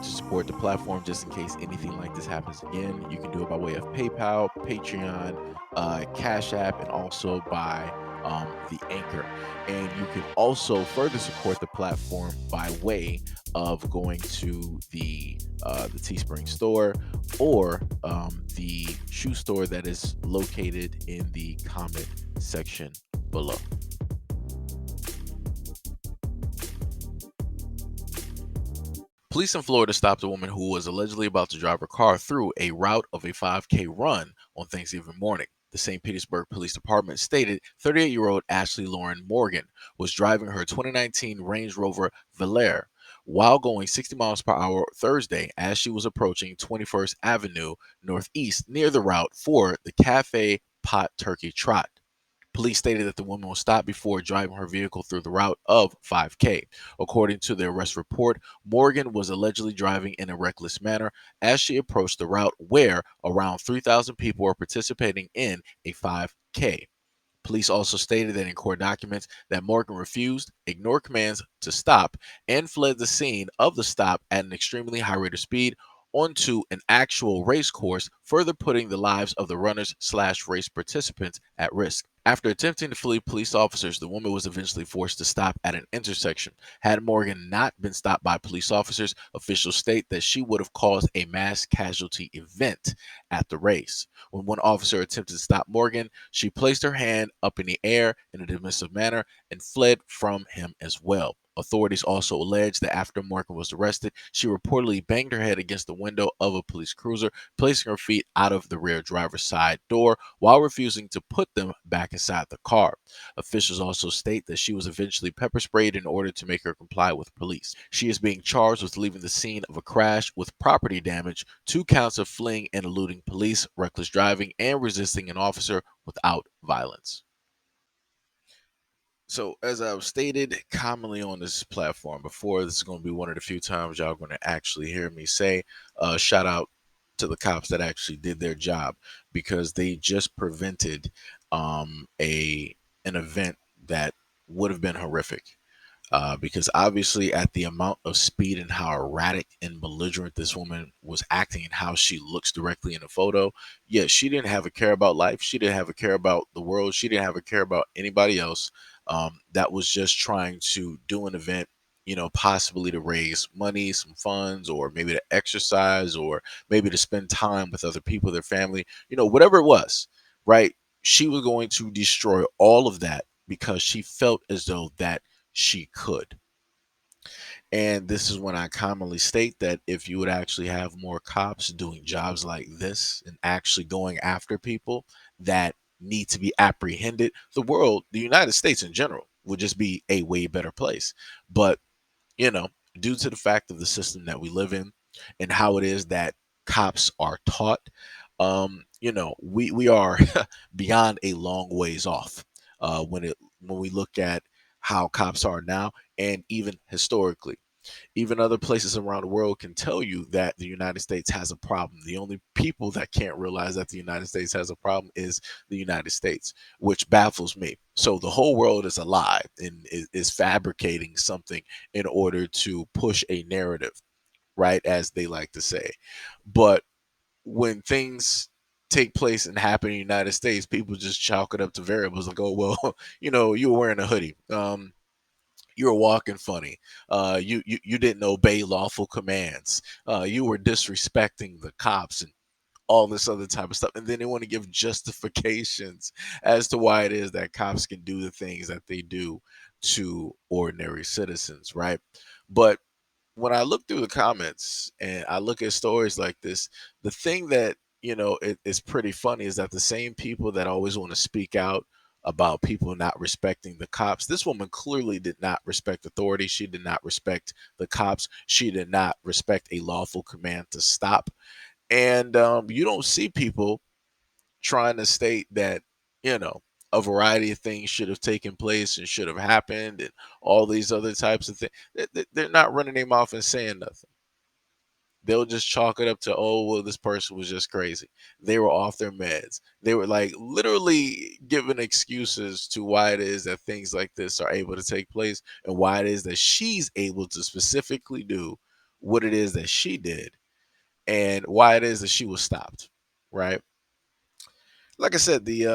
want to support the platform just in case anything like this happens again, you can do it by way of PayPal, Patreon, Cash App, and also by the Anchor. And you can also further support the platform by way of going to the Teespring store or the shoe store that is located in the comment section below. Police in Florida stopped a woman who was allegedly about to drive her car through a route of a 5K run on Thanksgiving morning. The St. Petersburg Police Department stated 38-year-old Ashley Lauren Morgan was driving her 2019 Range Rover Velar while going 60 miles per hour Thursday as she was approaching 21st Avenue Northeast near the route for the Cafe Pot Turkey Trot. Police stated that the woman was stopped before driving her vehicle through the route of 5K. According to the arrest report, Morgan was allegedly driving in a reckless manner as she approached the route where around 3,000 people were participating in a 5K. Police also stated that in court documents that Morgan refused, ignored commands to stop, and fled the scene of the stop at an extremely high rate of speed onto an actual race course, further putting the lives of the runners/race participants at risk. After attempting to flee police officers, the woman was eventually forced to stop at an intersection. Had Morgan not been stopped by police officers, officials state that she would have caused a mass casualty event at the race. When one officer attempted to stop Morgan, she placed her hand up in the air in a dismissive manner and fled from him as well. Authorities also allege that after Morgan was arrested, she reportedly banged her head against the window of a police cruiser, placing her feet out of the rear driver's side door while refusing to put them back inside the car. Officials also state that she was eventually pepper sprayed in order to make her comply with police. She is being charged with leaving the scene of a crash with property damage, 2 counts of fleeing and eluding police, reckless driving, and resisting an officer without violence. So, as I've stated commonly on this platform before, this is going to be one of the few times y'all going to actually hear me say, shout out to the cops that actually did their job because they just prevented a an event that would have been horrific. Because obviously, at the amount of speed and how erratic and belligerent this woman was acting and how she looks directly in the photo, yeah, she didn't have a care about life. She didn't have a care about the world. She didn't have a care about anybody else. That was just trying to do an event, possibly to raise money, some funds, or maybe to exercise, or maybe to spend time with other people, their family, whatever it was, right? She was going to destroy all of that because she felt as though that she could. And this is when I commonly state that if you would actually have more cops doing jobs like this and actually going after people that need to be apprehended, the world, the United States in general, would just be a way better place. But, you know, due to the fact of the system that we live in and how it is that cops are taught, we are beyond a long ways off when we look at how cops are now and even historically. Even other places around the world can tell you that the United States has a problem. The only people that can't realize that the United States has a problem is the United States, which baffles me. So the whole world is a lie and is fabricating something in order to push a narrative, right? As they like to say. But when things take place and happen in the United States, people just chalk it up to variables and go, well, you were wearing a hoodie. You were walking funny. You didn't obey lawful commands. You were disrespecting the cops and all this other type of stuff. And then they want to give justifications as to why it is that cops can do the things that they do to ordinary citizens, right? But when I look through the comments and I look at stories like this, the thing that is pretty funny is that the same people that always want to speak out about people not respecting the cops, this woman clearly did not respect authority. She did not respect the cops. She did not respect a lawful command to stop. And you don't see people trying to state that, you know, a variety of things should have taken place and should have happened and all these other types of things. They're not running their mouth and saying nothing. They'll just chalk it up to, oh, well, this person was just crazy. They were off their meds. They were like literally giving excuses to why it is that things like this are able to take place and why it is that she's able to specifically do what it is that she did and why it is that she was stopped, right? Like I said, the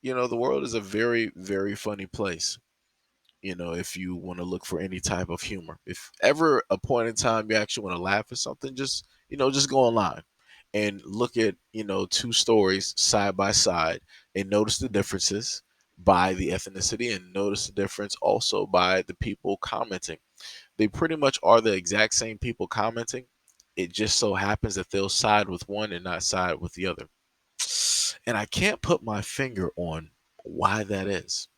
world is a very, very funny place. If you want to look for any type of humor, if ever a point in time you actually want to laugh at something, just go online and look at, two stories side by side and notice the differences by the ethnicity and notice the difference also by the people commenting. They pretty much are the exact same people commenting. It just so happens that they'll side with one and not side with the other. And I can't put my finger on why that is.